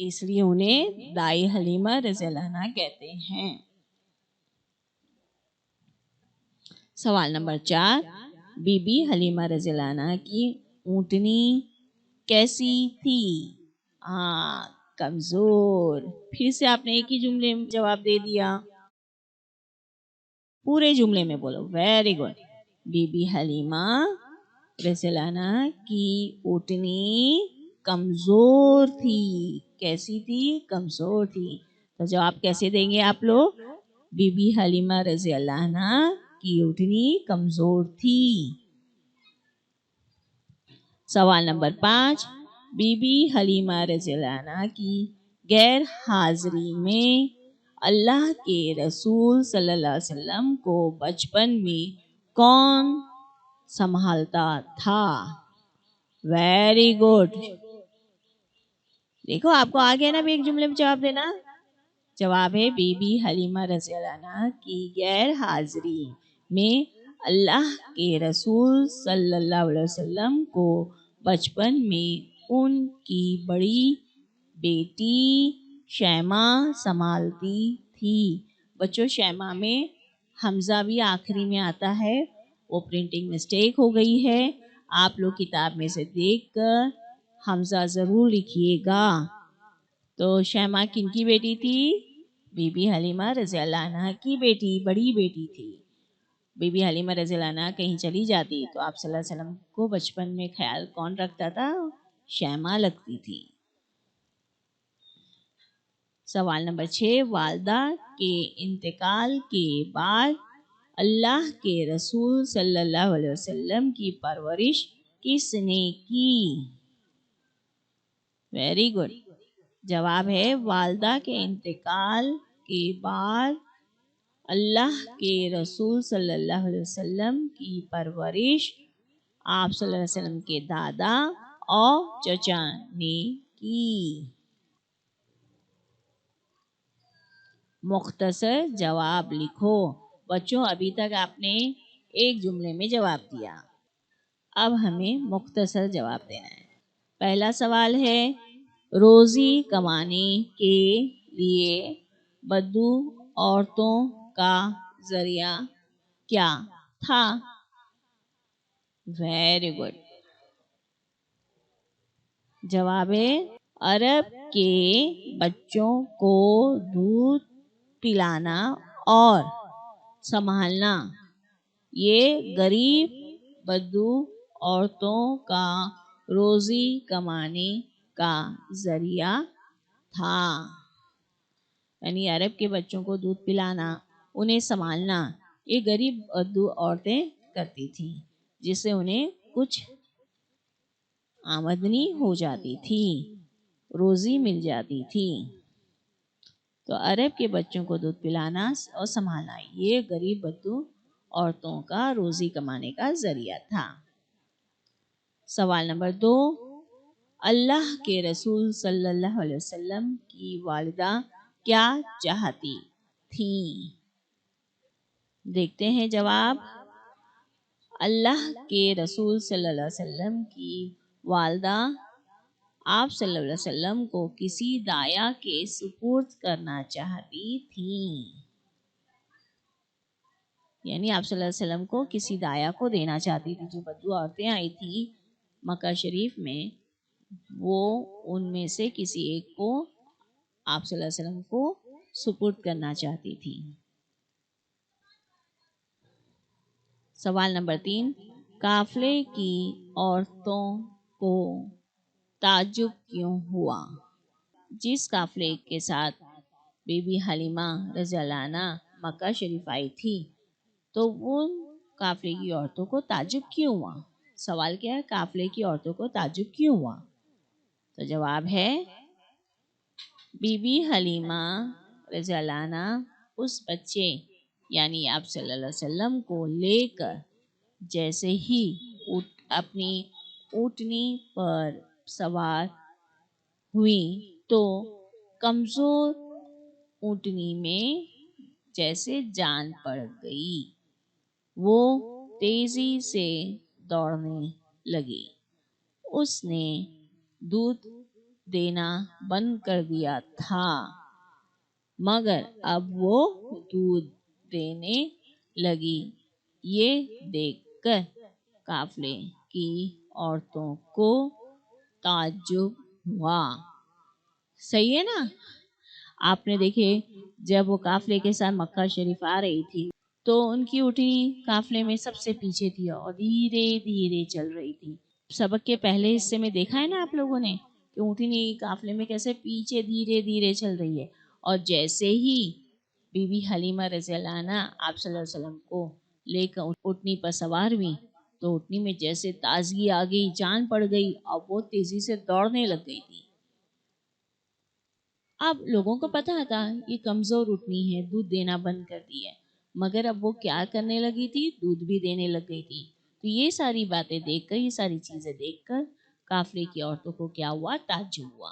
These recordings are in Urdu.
اس لیے انہیں دائی حلیمہ رضی اللہ عنہا کہتے ہیں. سوال نمبر 4. بی بی حلیمہ رضی اللہ عنہا کی اونٹنی کیسی تھی؟ کمزور. پھر سے آپ نے ایک ہی جملے میں جواب دے دیا. پورے جملے میں بولو. Very good. بی بی حلیمہ رضی اللہ عنہا کی اونٹنی کمزور تھی. کیسی تھی؟ کمزور تھی. تو جواب کیسے دیں گے آپ لوگ؟ بی بی حلیمہ رضی اللہ عنہا کی اونٹنی کمزور تھی. سوال نمبر 5. بی بی حلیمہ رضی اللہ عنہا کی غیر حاضری میں اللہ کے رسول صلی اللہ علیہ وسلم کو بچپن میں کون سنبھالتا تھا؟ Very good. دیکھو آپ کو آ گیا نا ابھی ایک جملے میں جواب دینا. جواب ہے بی بی حلیمہ رضی اللہ عنہا کی غیر حاضری میں اللہ کے رسول صلی اللہ علیہ وسلم کو بچپن میں ان کی بڑی بیٹی شیمہ سنبھالتی تھی. بچوں شیمہ میں حمزہ بھی آخری میں آتا ہے، وہ پرنٹنگ مسٹیک ہو گئی ہے. آپ لوگ کتاب میں سے دیکھ کر حمزہ ضرور لکھیے گا. تو شیمہ کن کی بیٹی تھی؟ بی بی حلیمہ رضی اللہ عنہا کی بیٹی، بڑی بیٹی تھی. بی بی حلیمہ رضی اللہ عنہا کہیں چلی جاتی تو آپ صلی اللہ علیہ وسلم کو بچپن میں خیال کون رکھتا تھا؟ شیمہ لگتی تھی. سوال نمبر 6. والدہ کے انتقال کے بعد اللہ کے رسول صلی اللہ علیہ وسلم کی پرورش کس نے کی؟ Very good. جواب ہے والدہ کے انتقال کے بعد اللہ کے رسول صلی اللہ علیہ وسلم کی پرورش آپ صلی اللہ علیہ وسلم کے دادا اور چچا نے کی. مختصر جواب لکھو. بچوں ابھی تک آپ نے ایک جملے میں جواب دیا، اب ہمیں مختصر جواب دینا ہے. پہلا سوال ہے روزی کمانے کے لیے بدو عورتوں کا ذریعہ کیا تھا؟ Very good. جواب ہے عرب کے بچوں کو دودھ پلانا اور سنبھالنا یہ غریب بدو عورتوں کا روزی کمانے کا ذریعہ تھا. یعنی عرب کے بچوں کو دودھ پلانا، انہیں سنبھالنا یہ غریب بدو عورتیں کرتی تھیں، جس سے انہیں کچھ آمدنی ہو جاتی تھی، روزی مل جاتی تھی. تو عرب کے بچوں کو دودھ پلانا اور سنبھالنا یہ غریب بدو عورتوں کا روزی کمانے کا ذریعہ تھا. سوال نمبر 2. اللہ کے رسول صلی اللہ علیہ وسلم کی والدہ کیا چاہتی تھیں؟ دیکھتے ہیں جواب. اللہ کے رسول صلی اللہ علیہ وسلم کی والدہ آپ صلی اللہ علیہ وسلم کو کسی دایا کے سپرد کرنا چاہتی تھیں. یعنی آپ صلی اللہ علیہ وسلم کو کسی دایا کو دینا چاہتی تھی. جو بدو عورتیں آئی تھیں مکہ شریف میں، وہ ان میں سے کسی ایک کو آپ صلی اللہ علیہ وسلم کو سپرد کرنا چاہتی تھی. سوال نمبر 3. قافلے کی عورتوں کو تعجب کیوں ہوا؟ جس قافلے کے ساتھ بی بی حلیمہ رضی اللہ عنہا مکہ شریف آئی تھی تو ان قافلے کی عورتوں کو تعجب کیوں ہوا؟ سوال کیا ہے؟ قافلے کی عورتوں کو تعجب کیوں ہوا؟ تو جواب ہے بی بی حلیمہ رضی اللہ عنہا اس بچے یعنی آپ صلی اللہ علیہ وسلم کو لے کر جیسے ہی اپنی اونٹنی پر سوار ہوئی تو کمزور اونٹنی میں جیسے جان پڑ گئی، وہ تیزی سے دوڑنے لگی. اس نے دودھ دینا بند کر دیا تھا، مگر اب وہ دودھ دینے لگی۔ یہ دیکھ کر قافلے کی عورتوں کو تعجب ہوا۔ صحیح ہے نا؟ آپ نے دیکھے جب وہ قافلے کے ساتھ مکہ شریف آ رہی تھی تو ان کی اونٹنی قافلے میں سب سے پیچھے تھی اور دھیرے دھیرے چل رہی تھی۔ سبق کے پہلے حصے میں دیکھا ہے نا آپ لوگوں نے کہ اونٹنی قافلے میں کیسے پیچھے دھیرے دھیرے چل رہی ہے، اور جیسے ہی بی بی حلیمہ رضی اللہ عنہا آپ صلی اللہ علیہ وسلم کو لے کر اونٹنی پر سوار ہوئی تو اونٹنی میں جیسے تازگی آ گئی، جان پڑ گئی اور وہ تیزی سے دوڑنے لگ گئی تھی۔ اب لوگوں کو پتا تھا یہ کمزور اونٹنی ہے، دودھ دینا بند کر دی ہے، مگر اب وہ کیا کرنے لگی تھی؟ دودھ بھی دینے لگ گئی تھی۔ تو یہ ساری باتیں دیکھ کر، یہ ساری چیزیں دیکھ کر قافلے کی عورتوں کو کیا ہوا؟ تعجب ہوا۔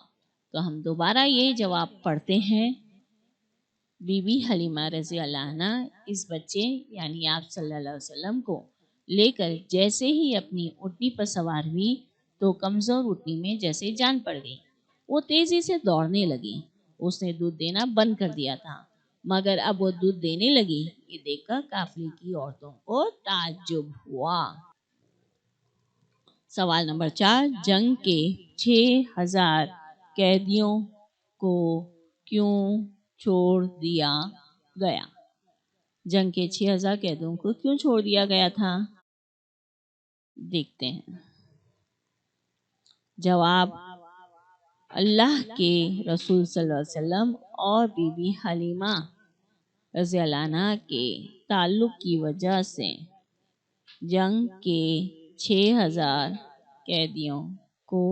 تو ہم دوبارہ یہ جواب پڑھتے ہیں۔ بی بی حلیمہ رضی اللہ عنہا اس بچے یعنی آپ صلی اللہ علیہ وسلم کو لے کر جیسے ہی اپنی اونٹنی پر سوار ہوئی تو کمزور اونٹنی میں جیسے جان پڑ گئی، وہ تیزی سے دوڑنے لگی۔ اس نے دودھ دینا بند کر دیا تھا، مگر اب وہ دودھ دینے لگی۔ یہ دیکھ کر قافلے کی عورتوں کو تعجب ہوا۔ سوال نمبر 4، جنگ کے 6000 قیدیوں کو کیوں چھوڑ دیا گیا؟ جنگ کے 6000 قیدیوں کو کیوں چھوڑ دیا گیا تھا؟ دیکھتے ہیں۔ جواب، اللہ کے رسول صلی اللہ علیہ وسلم اور بی بی حلیمہ رضی اللہ عنہا کے تعلق کی وجہ سے جنگ کے 6000 قیدیوں کو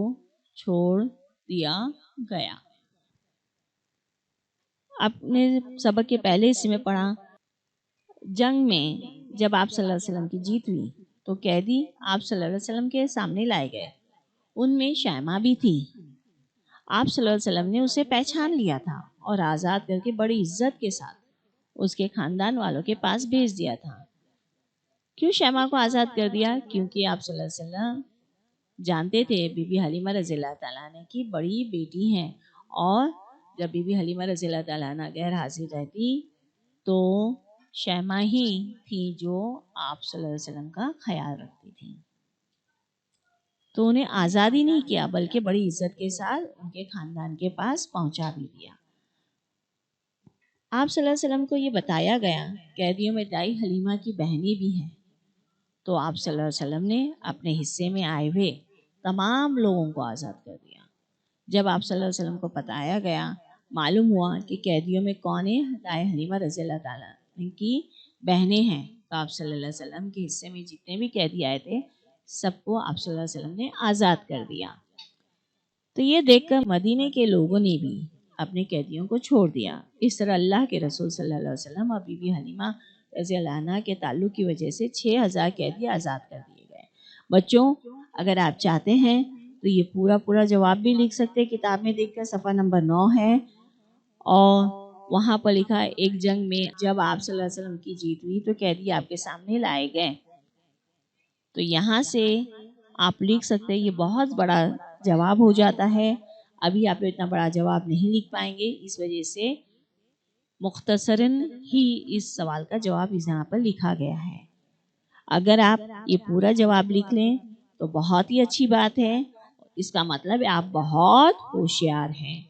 چھوڑ دیا گیا۔ آپ نے سبق کے پہلے حصے میں پڑھا، جنگ میں جب آپ صلی اللہ علیہ وسلم کی جیت ہوئی تو قیدی آپ صلی اللہ علیہ وسلم کے سامنے لائے گئے۔ ان میں شیمہ بھی تھی۔ آپ صلی اللہ علیہ وسلم نے اسے پہچان لیا تھا اور آزاد کر کے بڑی عزت کے ساتھ اس کے خاندان والوں کے پاس بھیج دیا تھا۔ کیوں شیمہ کو آزاد کر دیا؟ کیونکہ آپ صلی اللہ علیہ وسلم جانتے تھے بی بی حلیمہ رضی اللہ تعالیٰ عنہ کی بڑی بیٹی ہیں، اور جب بی بی حلیمہ رضی اللہ تعالیٰ عنہ غیر حاضر رہتی تو شیمہ ہی تھی جو آپ صلی اللہ علیہ وسلم کا خیال رکھتی تھی۔ تو انہیں آزادی نہیں کیا بلکہ بڑی عزت کے ساتھ ان کے خاندان کے پاس پہنچا بھی دیا۔ آپ صلی اللہ علیہ وسلم کو یہ بتایا گیا قیدیوں میں دائی حلیمہ کی بہنیں بھی ہیں، تو آپ صلی اللہ علیہ وسلم نے اپنے حصے میں آئے ہوئے تمام لوگوں کو آزاد کر دیا۔ جب آپ صلی اللہ علیہ وسلم کو بتایا گیا، معلوم ہوا کہ قیدیوں میں کون ہے؟ دائی حلیمہ رضی اللہ تعالیٰ ان کی بہنیں ہیں، تو آپ صلی اللہ علیہ وسلم کے حصے میں جتنے بھی قیدی آئے تھے سب کو آپ صلی اللہ علیہ وسلم نے آزاد کر دیا۔ تو یہ دیکھ کر مدینے کے لوگوں نے بھی اپنے قیدیوں کو چھوڑ دیا۔ اس طرح اللہ کے رسول صلی اللہ علیہ وسلم اور بی بی حلیمہ رضی اللہ عنہا کے تعلق کی وجہ سے 6000 قیدی آزاد کر دیے گئے۔ بچوں، اگر آپ چاہتے ہیں تو یہ پورا جواب بھی لکھ سکتے، کتاب میں دیکھ کر صفحہ نمبر 9 ہے، اور وہاں پر لکھا ہے ایک جنگ میں جب آپ صلی اللہ علیہ وسلم کی جیت ہوئی تو قیدی آپ کے سامنے لائے گئے۔ تو یہاں سے آپ لکھ سکتے، یہ بہت بڑا جواب ہو جاتا ہے۔ ابھی آپ اتنا بڑا جواب نہیں لکھ پائیں گے، اس وجہ سے مختصراً ہی اس سوال کا جواب یہاں پر لکھا گیا ہے۔ اگر آپ یہ پورا جواب لکھ لیں تو بہت ہی اچھی بات ہے، اس کا مطلب آپ بہت ہوشیار ہیں،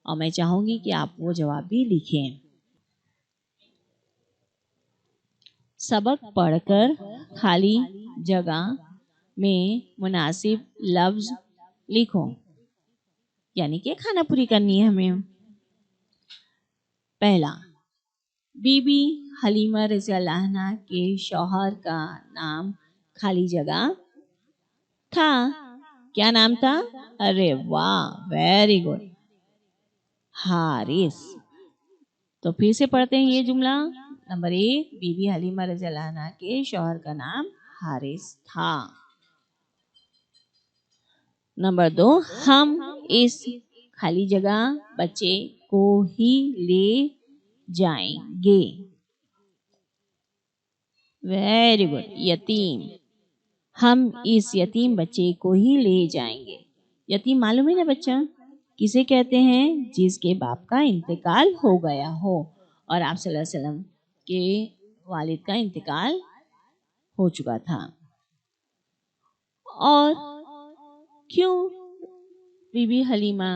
اور میں چاہوں گی کہ آپ وہ جواب بھی لکھیں۔ سبق پڑھ کر خالی جگہ میں مناسب لفظ لکھو، یعنی کہ کھانا پوری کرنی ہے ہمیں۔ پہلا، بی بی حلیمہ رضی اللہ عنہا کے شوہر کا نام خالی جگہ تھا۔ کیا نام تھا؟ ارے واہ، ویری گڈ، حارث۔ تو پھر سے پڑھتے ہیں یہ جملہ۔ نمبر 1، بی بی حلیمہ رضی اللہ عنہا کے شوہر کا نام حارث تھا۔ نمبر 2، ہم اس خالی جگہ بچے کو ہی لے جائیں گے۔ ویری گڈ، یتیم، ہم اس یتیم بچے کو ہی لے جائیں گے۔ یتیم معلوم ہے نا بچہ؟ کسے کہتے ہیں؟ جس کے باپ کا انتقال ہو گیا ہو، اور آپ صلی اللہ علیہ وسلم کے والد کا انتقال ہو چکا تھا۔ اور کیوں بی بی حلیمہ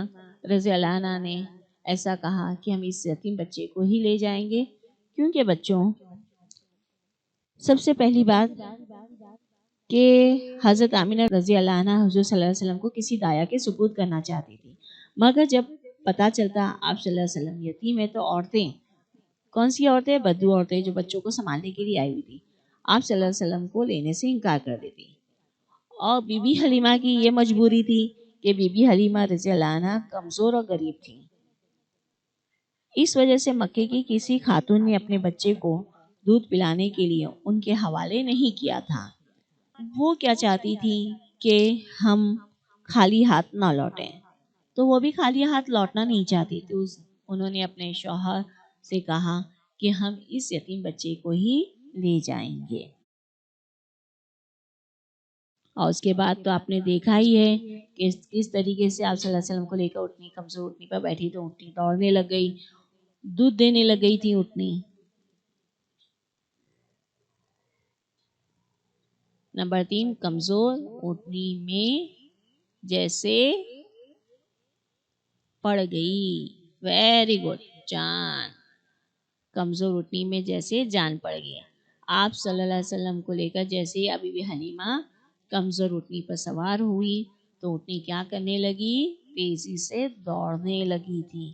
رضی اللہ عنہا نے ایسا کہا کہ ہم اس یتیم بچے کو ہی لے جائیں گے؟ کیونکہ بچوں، سب سے پہلی بات کہ حضرت آمینہ رضی اللہ عنہا حضور صلی اللہ علیہ وسلم کو کسی دایا کے سپرد کرنا چاہتی تھی، مگر جب پتہ چلتا آپ صلی اللہ علیہ وسلم یتیم ہے تو عورتیں، کون سی عورتیں؟ بدو عورتیں جو بچوں کو سنبھالنے کے لیے آئی ہوئی تھی، آپ صلی اللہ علیہ وسلم کو لینے سے انکار کر دیتی۔ اور بی بی حلیمہ کی یہ مجبوری تھی کہ بی بی حلیمہ رضی اللہ عنہا کمزور اور غریب تھیں، اس وجہ سے مکے کی کسی خاتون نے اپنے بچے کو دودھ پلانے کے لیے ان کے حوالے نہیں کیا تھا۔ وہ کیا چاہتی تھی کہ ہم خالی ہاتھ نہ لوٹیں، تو وہ بھی خالی ہاتھ لوٹنا نہیں چاہتی تھی۔ انہوں نے اپنے شوہر سے کہا کہ ہم اس یتیم بچے کو ہی لے جائیں گے۔ اور اس کے بعد تو آپ نے دیکھا ہی ہے کہ کس طریقے سے آپ صلی اللہ علیہ وسلم کو لے کر اٹھنی، کمزور اٹھنی پر بیٹھی تو اٹھنی دوڑنے لگ گئی، دودھ دینے لگ گئی تھی اٹھنی۔ نمبر 3، کمزور اٹھنی میں جیسے پڑ گئی۔ ویری گڈ جان، کمزور اٹھنی میں جیسے جان پڑ گئی۔ آپ صلی اللہ علیہ وسلم کو لے کر جیسے ہی بی بی حلیمہ کمزور اٹھنی پر سوار ہوئی تو اٹھنی کیا کرنے لگی؟ تیزی سے دوڑنے لگی تھی۔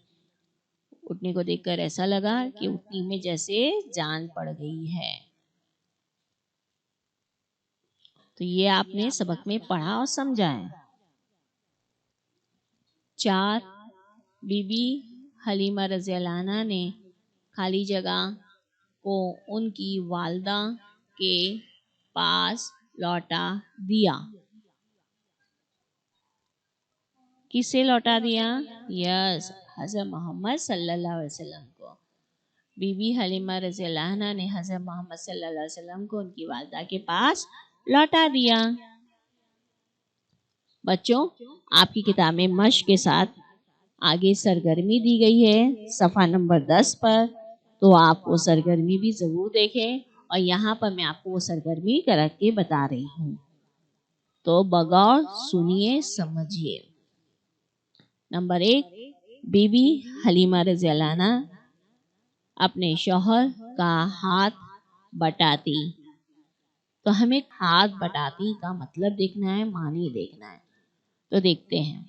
اٹھنی کو دیکھ کر ایسا لگا کہ اٹھنی میں جیسے جان پڑ گئی ہے۔ تو یہ آپ نے سبق میں پڑھا اور سمجھا ہے۔ 4، بی بی حلیمہ رضی اللہ عنہا نے خالی جگہ کو ان کی والدہ کے پاس لوٹا دیا۔ کسے لوٹا دیا؟ یس، حضرت محمد صلی اللہ علیہ وسلم کو۔ بی بی حلیمہ رضی اللہ عنہا نے حضرت محمد صلی اللہ علیہ وسلم کو ان کی والدہ کے پاس لوٹا دیا۔ بچوں، آپ کی کتاب میں مشق کے ساتھ آگے سرگرمی دی گئی ہے صفحہ نمبر 10 پر، تو آپ وہ سرگرمی بھی ضرور دیکھیں، اور یہاں پر میں آپ کو وہ سرگرمی کر کے بتا رہی ہوں، تو بغور سنیے سمجھیے۔ نمبر 1، بی بی حلیمہ رضی اللہ عنہا اپنے شوہر کا ہاتھ بٹاتی۔ تو ہمیں ہاتھ بٹاتی کا مطلب دیکھنا ہے، معنی دیکھنا ہے، تو دیکھتے ہیں۔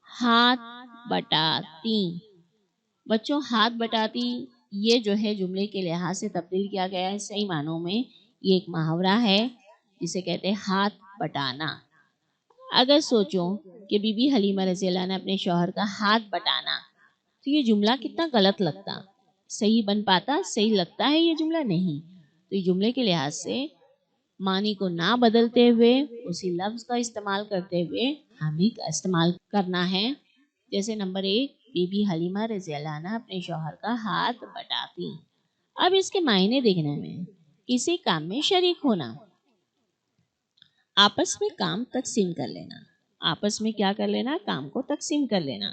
ہاتھ بٹاتی، بچوں ہاتھ بٹاتی یہ جو ہے جملے کے لحاظ سے تبدیل کیا گیا ہے، صحیح معنوں میں یہ ایک محاورہ ہے جسے کہتے ہیں ہاتھ بٹانا۔ اگر سوچو کہ بی بی حلیمہ رضی اللہ عنہ اپنے شوہر کا ہاتھ بٹانا، تو یہ جملہ کتنا غلط لگتا، صحیح بن پاتا، صحیح لگتا ہے یہ جملہ؟ نہیں۔ تو یہ جملے کے لحاظ سے معنی کو نہ بدلتے ہوئے اسی لفظ کا استعمال کرتے ہوئے ہمیں استعمال کرنا ہے۔ جیسے نمبر 1، بی بی حلیمہ رضی اللہ عنہ اپنے شوہر کا ہاتھ بٹاتی۔ اب اس کے معنی دیکھنے میں کسی کام میں شریک ہونا، آپس میں کام تقسیم کر لینا، آپس میں کیا کر لینا؟ کام کو تقسیم کر لینا۔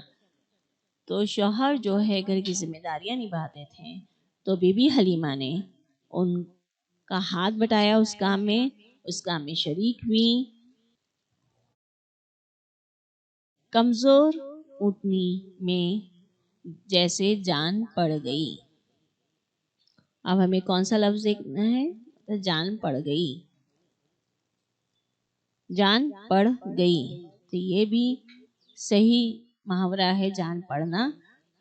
تو شوہر جو ہے گھر کی ذمہ داریاں نبھاتے تھے، تو بی بی حلیمہ نے ان کا ہاتھ بٹایا، اس کام میں شریک ہوئی۔ کمزور اٹھنی میں جیسے جان پڑ گئی۔ اب ہمیں کون سا لفظ دیکھنا ہے؟ جان پڑ گئی، جان پڑ گئی، تو یہ بھی صحیح محاورہ ہے، جان پڑنا۔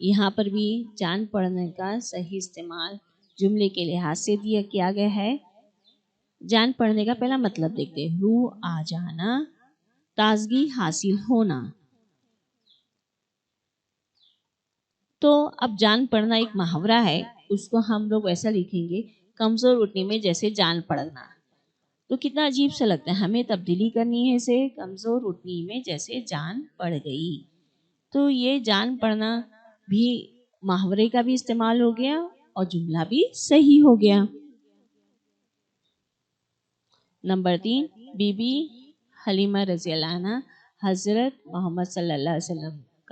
یہاں پر بھی جان پڑنے کا صحیح استعمال جملے کے لحاظ سے کیا گیا ہے۔ جان پڑنے کا پہلا مطلب دیکھتے ہیں، روح آ جانا، تازگی حاصل ہونا۔ تو اب جان پڑنا ایک محاورہ ہے، اس کو ہم لوگ ایسا لکھیں گے، کمزور اٹھنے میں جیسے جان پڑنا۔ تو کتنا عجیب سا لگتا ہے، ہمیں تبدیلی کرنی ہے اسے، کمزور اٹھنی میں جیسے جان پڑ گئی۔ تو یہ جان پڑنا بھی محاورے کا بھی استعمال ہو گیا اور جملہ بھی صحیح ہو گیا۔ نمبر 3، بی بی حلیمہ رضی اللہ عنہ حضرت محمد صلی اللہ علیہ وسلم